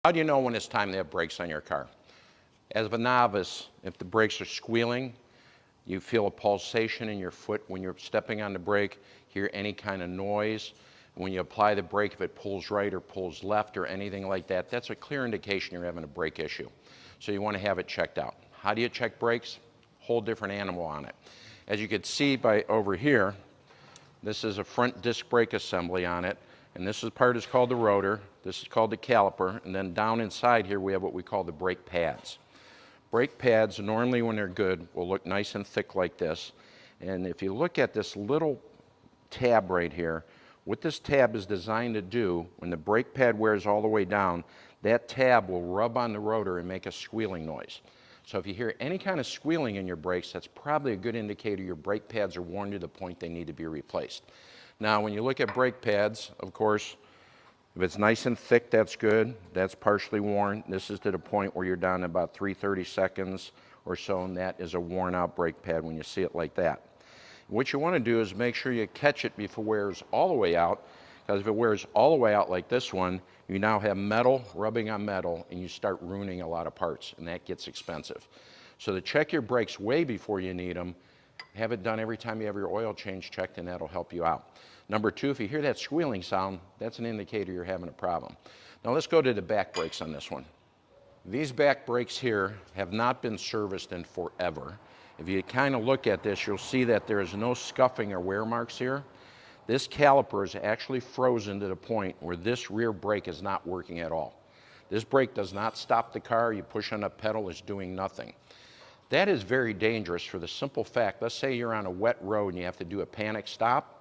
How do you know when it's time to have brakes on your car? As a novice, if the brakes are squealing, you feel a pulsation in your foot when you're stepping on the brake, hear any kind of noise. When you apply the brake, if it pulls right or pulls left or anything like that, that's a clear indication you're having a brake issue. So you want to have it checked out. How do you check brakes? Whole different animal on it. As you can see by over here, this is a front disc brake assembly on it, and this part is called the rotor, this is called the caliper, and then down inside here we have what we call the brake pads. Brake pads, normally when they're good, will look nice and thick like this, and if you look at this little tab right here, what this tab is designed to do, when the brake pad wears all the way down, that tab will rub on the rotor and make a squealing noise. So if you hear any kind of squealing in your brakes, that's probably a good indicator your brake pads are worn to the point they need to be replaced. Now, when you look at brake pads, of course, if it's nice and thick, that's good. That's partially worn. This is to the point where you're down to about 3/32 or so, and that is a worn out brake pad when you see it like that. What you want to do is make sure you catch it before it wears all the way out, because if it wears all the way out like this one, you now have metal rubbing on metal and you start ruining a lot of parts, and that gets expensive. So to check your brakes way before you need them, have it done every time you have your oil change checked, and that'll help you out. Number two, if you hear that squealing sound, that's an indicator you're having a problem. Now let's go to the back brakes on this one. These back brakes here have not been serviced in forever. If you kind of look at this, you'll see that there is no scuffing or wear marks here. This caliper is actually frozen to the point where this rear brake is not working at all. This brake does not stop the car. You push on a pedal, it's doing nothing. That is very dangerous for the simple fact, let's say you're on a wet road and you have to do a panic stop.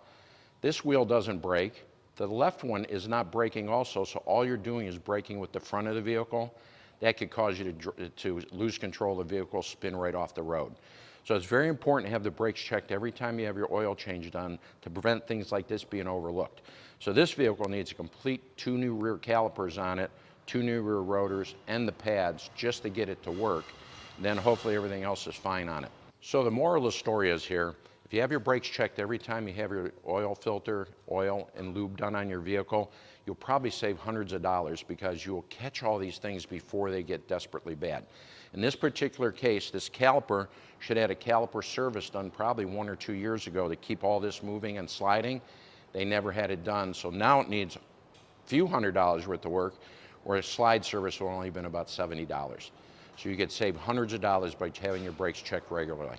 This wheel doesn't brake. The left one is not braking also, so all you're doing is braking with the front of the vehicle. That could cause you to lose control of the vehicle, spin right off the road. So it's very important to have the brakes checked every time you have your oil change done to prevent things like this being overlooked. So this vehicle needs a complete 2 new rear calipers on it, 2 new rear rotors, and the pads just to get it to work. Then hopefully everything else is fine on it. So the moral of the story is here, if you have your brakes checked every time you have your oil filter, oil, and lube done on your vehicle, you'll probably save hundreds of dollars because you'll catch all these things before they get desperately bad. In this particular case, this caliper should have had a caliper service done probably 1 or 2 years ago to keep all this moving and sliding. They never had it done, so now it needs a few $100s worth of work, where a slide service will only been about $70. So you could save hundreds of dollars by having your brakes checked regularly.